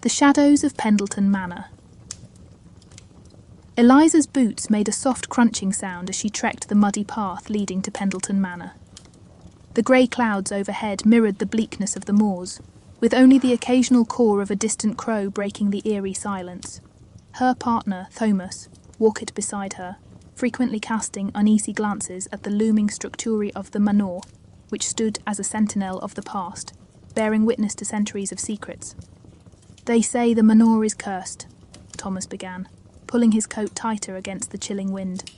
The Shadows of Pendleton Manor. Eliza's boots made a soft crunching sound as she trekked the muddy path leading to Pendleton Manor. The grey clouds overhead mirrored the bleakness of the moors, with only the occasional caw of a distant crow breaking the eerie silence. Her partner, Thomas, walked beside her, frequently casting uneasy glances at the looming structure of the manor, which stood as a sentinel of the past, bearing witness to centuries of secrets. "They say the manor is cursed," Thomas began, pulling his coat tighter against the chilling wind.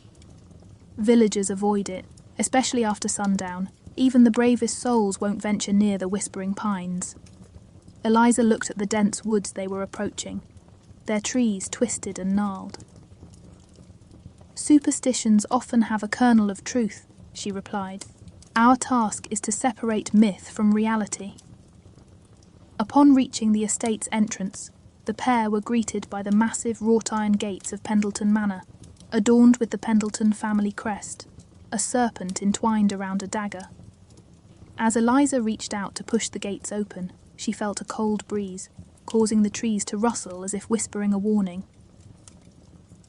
"Villagers avoid it, especially after sundown. Even the bravest souls won't venture near the whispering pines." Eliza looked at the dense woods they were approaching, their trees twisted and gnarled. "Superstitions often have a kernel of truth," she replied. "Our task is to separate myth from reality." Upon reaching the estate's entrance, the pair were greeted by the massive wrought-iron gates of Pendleton Manor, adorned with the Pendleton family crest, a serpent entwined around a dagger. As Eliza reached out to push the gates open, she felt a cold breeze, causing the trees to rustle as if whispering a warning.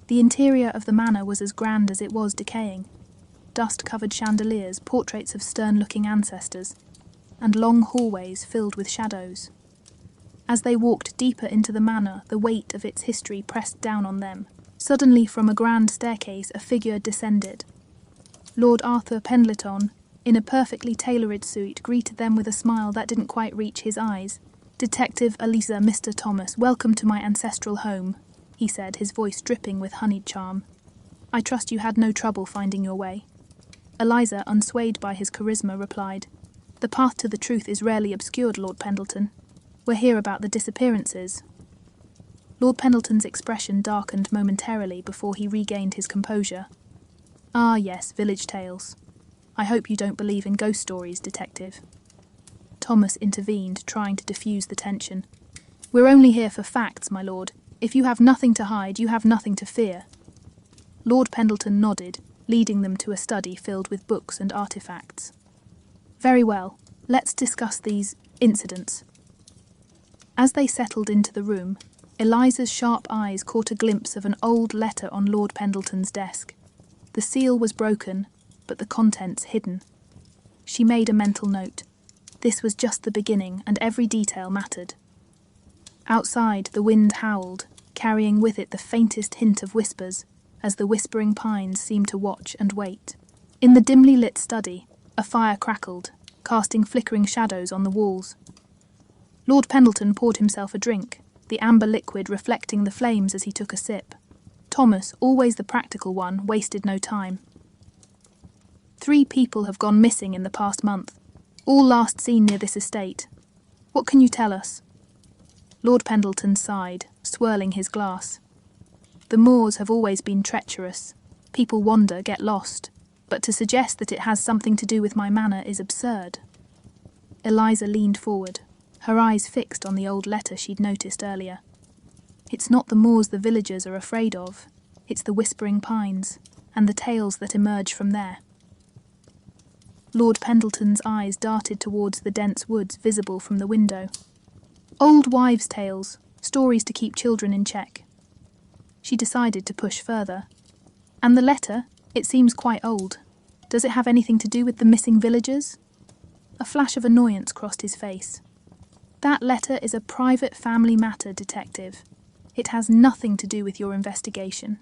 The interior of the manor was as grand as it was decaying. Dust-covered chandeliers, portraits of stern-looking ancestors, and long hallways filled with shadows. As they walked deeper into the manor, the weight of its history pressed down on them. Suddenly, from a grand staircase, a figure descended. Lord Arthur Pendleton, in a perfectly tailored suit, greeted them with a smile that didn't quite reach his eyes. "Detective Eliza, Mr. Thomas, welcome to my ancestral home," he said, his voice dripping with honeyed charm. "I trust you had no trouble finding your way." Eliza, unswayed by his charisma, replied, "The path to the truth is rarely obscured, Lord Pendleton. We're here about the disappearances." Lord Pendleton's expression darkened momentarily before he regained his composure. "Ah yes, village tales. I hope you don't believe in ghost stories, Detective." Thomas intervened, trying to diffuse the tension. "We're only here for facts, my lord. If you have nothing to hide, you have nothing to fear." Lord Pendleton nodded, leading them to a study filled with books and artifacts. "Very well, let's discuss these incidents." As they settled into the room, Eliza's sharp eyes caught a glimpse of an old letter on Lord Pendleton's desk. The seal was broken, but the contents hidden. She made a mental note. This was just the beginning, and every detail mattered. Outside, the wind howled, carrying with it the faintest hint of whispers, as the whispering pines seemed to watch and wait. In the dimly lit study, a fire crackled, casting flickering shadows on the walls. Lord Pendleton poured himself a drink, the amber liquid reflecting the flames as he took a sip. Thomas, always the practical one, wasted no time. 3 people have gone missing in the past month, all last seen near this estate. What can you tell us?" Lord Pendleton sighed, swirling his glass. "The moors have always been treacherous. People wander, get lost. But to suggest that it has something to do with my manor is absurd." Eliza leaned forward, her eyes fixed on the old letter she'd noticed earlier. "It's not the moors the villagers are afraid of. It's the whispering pines, and the tales that emerge from there." Lord Pendleton's eyes darted towards the dense woods visible from the window. "Old wives' tales, stories to keep children in check." She decided to push further. "And the letter? It seems quite old. Does it have anything to do with the missing villagers?" A flash of annoyance crossed his face. "That letter is a private family matter, Detective. It has nothing to do with your investigation."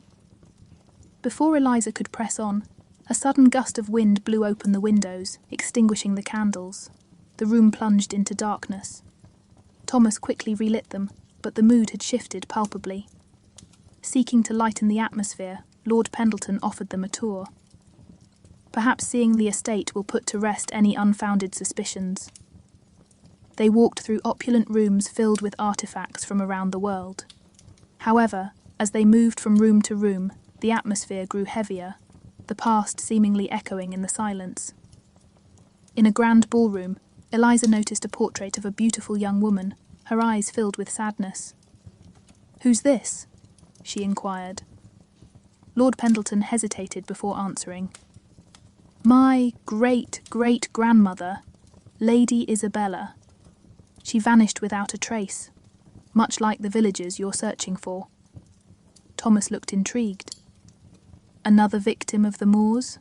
Before Eliza could press on, a sudden gust of wind blew open the windows, extinguishing the candles. The room plunged into darkness. Thomas quickly relit them, but the mood had shifted palpably. Seeking to lighten the atmosphere, Lord Pendleton offered them a tour. Perhaps seeing the estate will put to rest any unfounded suspicions. They walked through opulent rooms filled with artifacts from around the world. However, as they moved from room to room, the atmosphere grew heavier, the past seemingly echoing in the silence. In a grand ballroom, Eliza noticed a portrait of a beautiful young woman, her eyes filled with sadness. "Who's this?" she inquired. Lord Pendleton hesitated before answering. "My great-great-grandmother, Lady Isabella. She vanished without a trace. much like the villagers you're searching for. Thomas looked intrigued. Another victim of the Moors?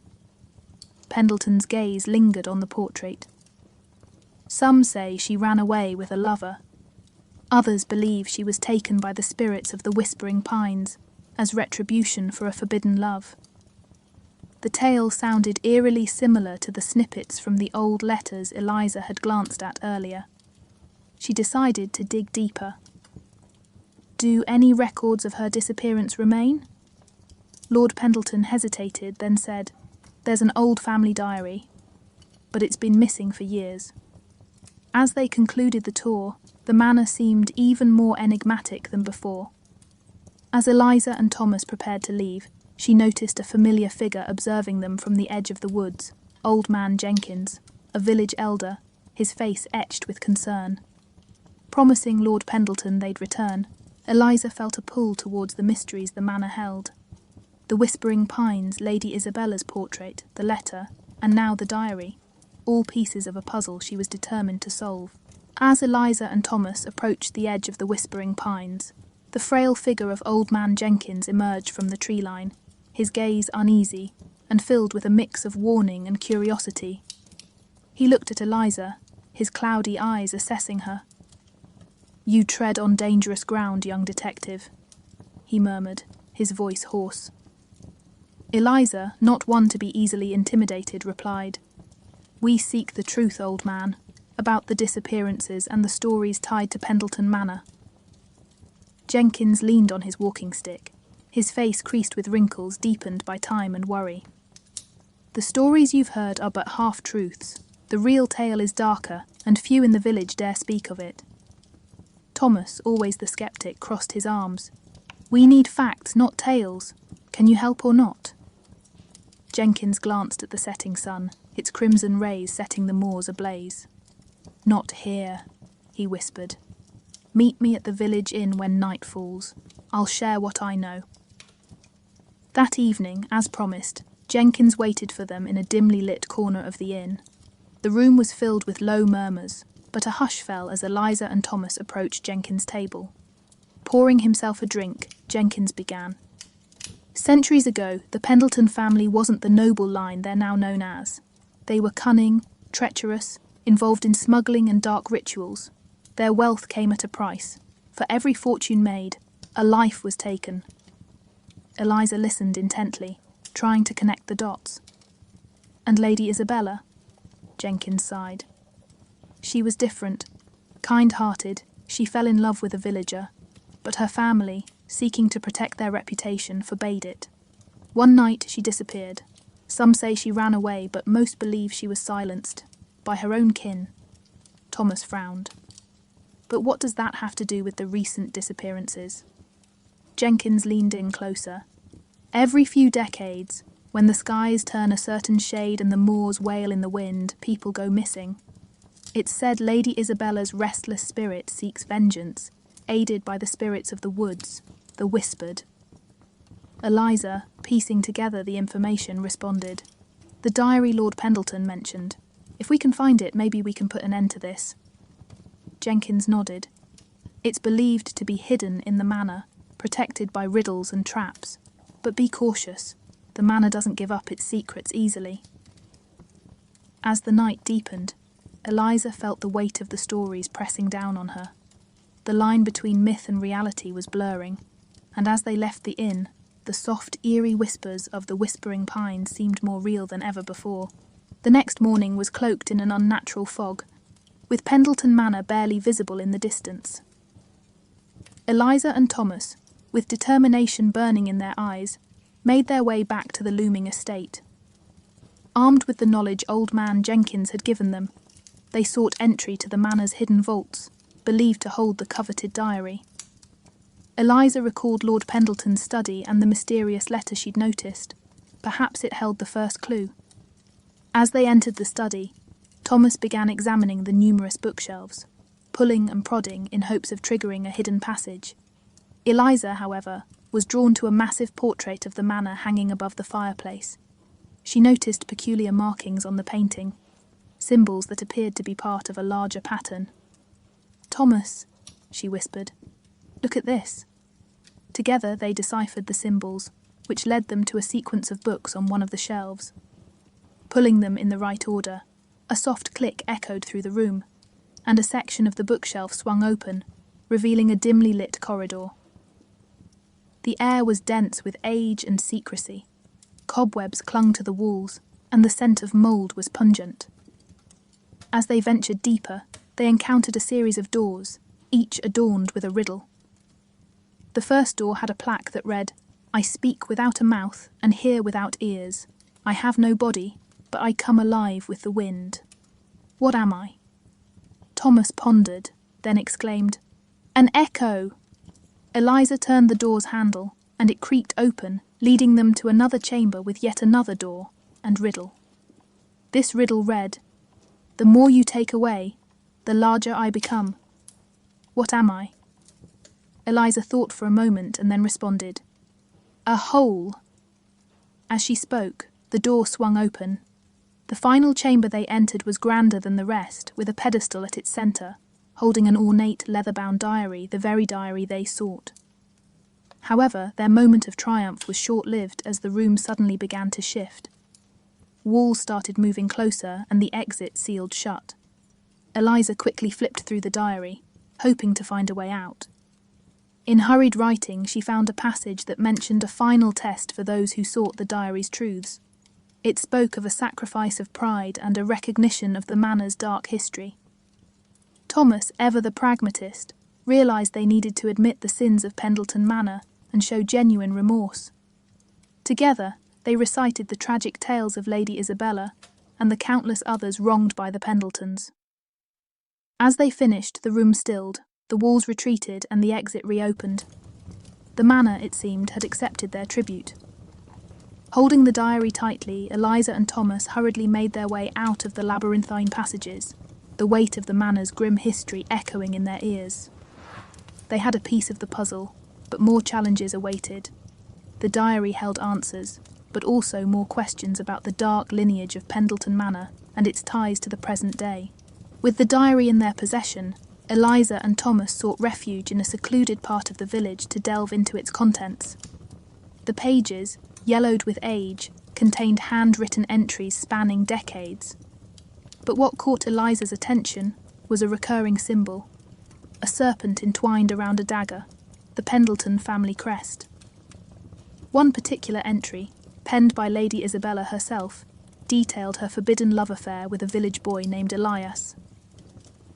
Pendleton's gaze lingered on the portrait. Some say she ran away with a lover. Others believe she was taken by the spirits of the Whispering Pines as retribution for a forbidden love. The tale sounded eerily similar to the snippets from the old letters Eliza had glanced at earlier. She decided to dig deeper. Do any records of her disappearance remain? Lord Pendleton hesitated, then said, "There's an old family diary, but it's been missing for years." As they concluded the tour, the manor seemed even more enigmatic than before. As Eliza and Thomas prepared to leave, she noticed a familiar figure observing them from the edge of the woods, Old Man Jenkins, a village elder, his face etched with concern. Promising Lord Pendleton they'd return, Eliza felt a pull towards the mysteries the manor held. The Whispering Pines, Lady Isabella's portrait, the letter, and now the diary, all pieces of a puzzle she was determined to solve. As Eliza and Thomas approached the edge of the Whispering Pines, the frail figure of Old Man Jenkins emerged from the tree line, his gaze uneasy and filled with a mix of warning and curiosity. He looked at Eliza, his cloudy eyes assessing her. "You tread on dangerous ground, young detective," he murmured, his voice hoarse. Eliza, not one to be easily intimidated, replied, "We seek the truth, old man, about the disappearances and the stories tied to Pendleton Manor." Jenkins leaned on his walking stick, his face creased with wrinkles deepened by time and worry. "The stories you've heard are but half-truths. The real tale is darker, and few in the village dare speak of it." Thomas, always the skeptic, crossed his arms. "We need facts, not tales. Can you help or not?" Jenkins glanced at the setting sun, its crimson rays setting the moors ablaze. "Not here," he whispered. "Meet me at the village inn when night falls. I'll share what I know." That evening, as promised, Jenkins waited for them in a dimly lit corner of the inn. The room was filled with low murmurs, but a hush fell as Eliza and Thomas approached Jenkins' table. Pouring himself a drink, Jenkins began. "Centuries ago, the Pendleton family wasn't the noble line they're now known as. They were cunning, treacherous, involved in smuggling and dark rituals. Their wealth came at a price. For every fortune made, a life was taken." Eliza listened intently, trying to connect the dots. "And Lady Isabella?" Jenkins sighed. "She was different. Kind-hearted, she fell in love with a villager, but her family, seeking to protect their reputation, forbade it. One night she disappeared. Some say she ran away, but most believe she was silenced by her own kin." Thomas frowned. "But what does that have to do with the recent disappearances?" Jenkins leaned in closer. "Every few decades, when the skies turn a certain shade and the moors wail in the wind, people go missing. It's said Lady Isabella's restless spirit seeks vengeance, aided by the spirits of the woods, the Whispered." Eliza, piecing together the information, responded, "The diary Lord Pendleton mentioned. If we can find it, maybe we can put an end to this." Jenkins nodded. "It's believed to be hidden in the manor, protected by riddles and traps. But be cautious. The manor doesn't give up its secrets easily." As the night deepened, Eliza felt the weight of the stories pressing down on her. The line between myth and reality was blurring, and as they left the inn, the soft, eerie whispers of the Whispering Pines seemed more real than ever before. The next morning was cloaked in an unnatural fog, with Pendleton Manor barely visible in the distance. Eliza and Thomas, with determination burning in their eyes, made their way back to the looming estate. Armed with the knowledge Old Man Jenkins had given them, they sought entry to the manor's hidden vaults, believed to hold the coveted diary. Eliza recalled Lord Pendleton's study and the mysterious letter she'd noticed. Perhaps it held the first clue. As they entered the study, Thomas began examining the numerous bookshelves, pulling and prodding in hopes of triggering a hidden passage. Eliza, however, was drawn to a massive portrait of the manor hanging above the fireplace. She noticed peculiar markings on the painting, symbols that appeared to be part of a larger pattern. "Thomas," she whispered, Look at this." Together they deciphered the symbols, which led them to a sequence of books on one of the shelves. Pulling them in the right order, a soft click echoed through the room, and a section of the bookshelf swung open, revealing a dimly lit corridor. The air was dense with age and secrecy. Cobwebs clung to the walls, and the scent of mould was pungent. As they ventured deeper, they encountered a series of doors, each adorned with a riddle. The first door had a plaque that read, "I speak without a mouth and hear without ears. I have no body, but I come alive with the wind. What am I?" Thomas pondered, then exclaimed, "An echo!" Eliza turned the door's handle, and it creaked open, leading them to another chamber with yet another door and riddle. This riddle read, "The more you take away, the larger I become. What am I?" Eliza thought for a moment and then responded, "A hole." As she spoke, the door swung open. The final chamber they entered was grander than the rest, with a pedestal at its centre, holding an ornate leather-bound diary, the very diary they sought. However, their moment of triumph was short-lived as the room suddenly began to shift. Walls started moving closer and the exit sealed shut. Eliza quickly flipped through the diary, hoping to find a way out. In hurried writing, she found a passage that mentioned a final test for those who sought the diary's truths. It spoke of a sacrifice of pride and a recognition of the manor's dark history. Thomas, ever the pragmatist, realised they needed to admit the sins of Pendleton Manor and show genuine remorse. Together, they recited the tragic tales of Lady Isabella and the countless others wronged by the Pendletons. As they finished, the room stilled, the walls retreated and the exit reopened. The manor, it seemed, had accepted their tribute. Holding the diary tightly, Eliza and Thomas hurriedly made their way out of the labyrinthine passages, the weight of the manor's grim history echoing in their ears. They had a piece of the puzzle, but more challenges awaited. The diary held answers, but also more questions about the dark lineage of Pendleton Manor and its ties to the present day. With the diary in their possession, Eliza and Thomas sought refuge in a secluded part of the village to delve into its contents. The pages, yellowed with age, contained handwritten entries spanning decades. But what caught Eliza's attention was a recurring symbol, a serpent entwined around a dagger, the Pendleton family crest. One particular entry, penned by Lady Isabella herself, detailed her forbidden love affair with a village boy named Elias.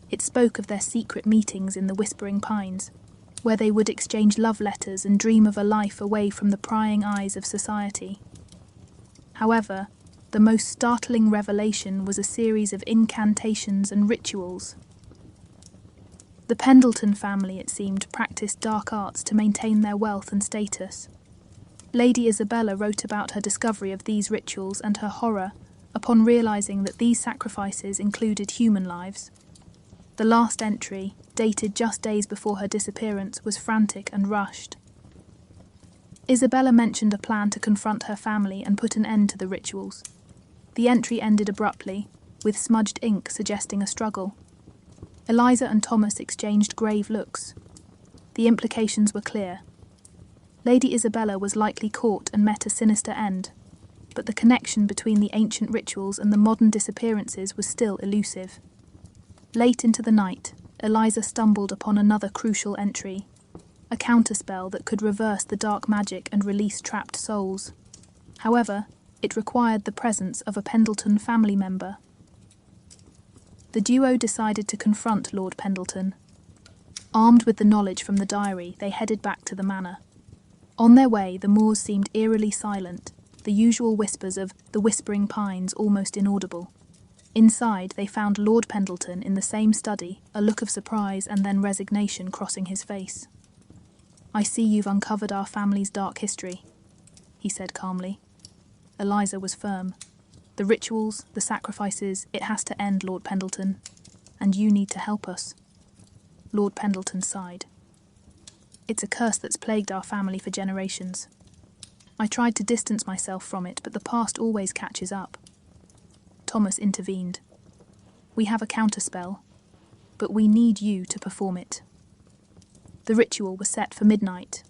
It spoke of their secret meetings in the Whispering Pines, where they would exchange love letters and dream of a life away from the prying eyes of society. However, the most startling revelation was a series of incantations and rituals. The Pendleton family, it seemed, practiced dark arts to maintain their wealth and status. Lady Isabella wrote about her discovery of these rituals and her horror upon realising that these sacrifices included human lives. The last entry, dated just days before her disappearance, was frantic and rushed. Isabella mentioned a plan to confront her family and put an end to the rituals. The entry ended abruptly, with smudged ink suggesting a struggle. Eliza and Thomas exchanged grave looks. The implications were clear. Lady Isabella was likely caught and met a sinister end, but the connection between the ancient rituals and the modern disappearances was still elusive. Late into the night, Eliza stumbled upon another crucial entry, a counterspell that could reverse the dark magic and release trapped souls. However, it required the presence of a Pendleton family member. The duo decided to confront Lord Pendleton. Armed with the knowledge from the diary, they headed back to the manor. On their way, the moors seemed eerily silent, the usual whispers of the Whispering Pines almost inaudible. Inside, they found Lord Pendleton in the same study, a look of surprise and then resignation crossing his face. "I see you've uncovered our family's dark history," he said calmly. Eliza was firm. "The rituals, the sacrifices, it has to end, Lord Pendleton. And you need to help us." Lord Pendleton sighed. "It's a curse that's plagued our family for generations. I tried to distance myself from it, but the past always catches up." Thomas intervened. "We have a counterspell, but we need you to perform it." The ritual was set for midnight.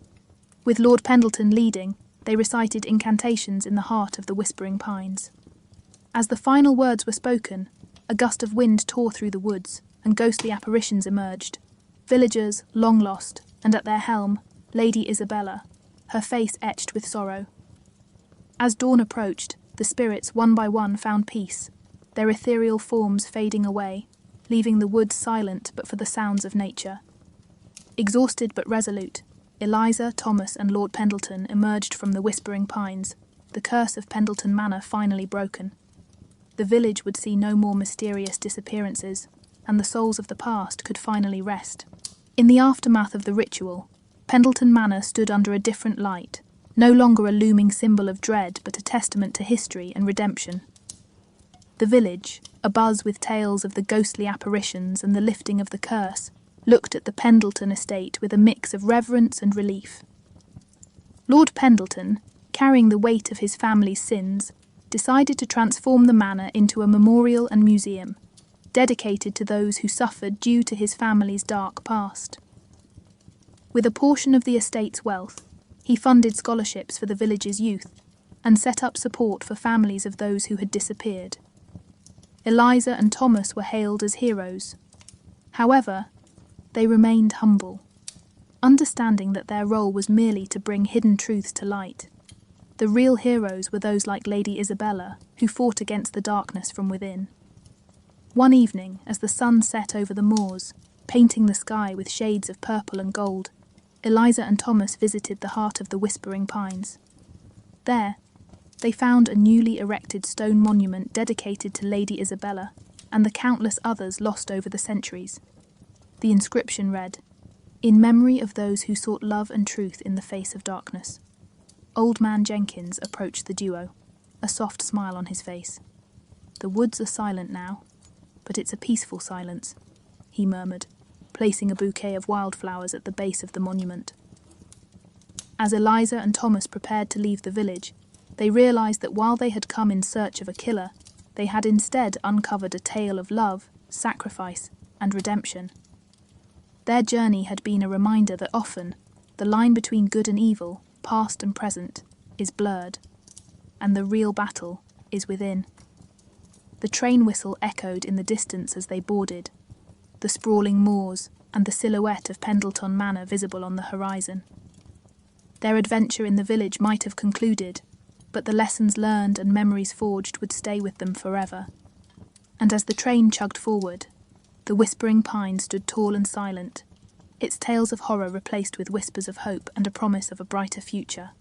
With Lord Pendleton leading, they recited incantations in the heart of the Whispering Pines. As the final words were spoken, a gust of wind tore through the woods, and ghostly apparitions emerged. Villagers, long lost, and at their helm, Lady Isabella, her face etched with sorrow. As dawn approached, the spirits one by one found peace, their ethereal forms fading away, leaving the woods silent but for the sounds of nature. Exhausted but resolute, Eliza, Thomas, and Lord Pendleton emerged from the Whispering Pines, the curse of Pendleton Manor finally broken. The village would see no more mysterious disappearances, and the souls of the past could finally rest. In the aftermath of the ritual, Pendleton Manor stood under a different light, no longer a looming symbol of dread but a testament to history and redemption. The village, abuzz with tales of the ghostly apparitions and the lifting of the curse, looked at the Pendleton estate with a mix of reverence and relief. Lord Pendleton, carrying the weight of his family's sins, decided to transform the manor into a memorial and museum, dedicated to those who suffered due to his family's dark past. With a portion of the estate's wealth, he funded scholarships for the village's youth and set up support for families of those who had disappeared. Eliza and Thomas were hailed as heroes. However, they remained humble, understanding that their role was merely to bring hidden truths to light. The real heroes were those like Lady Isabella, who fought against the darkness from within. One evening, as the sun set over the moors, painting the sky with shades of purple and gold, Eliza and Thomas visited the heart of the Whispering Pines. There, they found a newly erected stone monument dedicated to Lady Isabella and the countless others lost over the centuries. The inscription read, "In memory of those who sought love and truth in the face of darkness." Old Man Jenkins approached the duo, a soft smile on his face. "The woods are silent now, but it's a peaceful silence," he murmured, placing a bouquet of wildflowers at the base of the monument. As Eliza and Thomas prepared to leave the village, they realized that while they had come in search of a killer, they had instead uncovered a tale of love, sacrifice, and redemption. Their journey had been a reminder that often, the line between good and evil, past and present, is blurred, and the real battle is within. The train whistle echoed in the distance as they boarded, the sprawling moors and the silhouette of Pendleton Manor visible on the horizon. Their adventure in the village might have concluded, but the lessons learned and memories forged would stay with them forever. And as the train chugged forward, the Whispering Pine stood tall and silent, its tales of horror replaced with whispers of hope and a promise of a brighter future.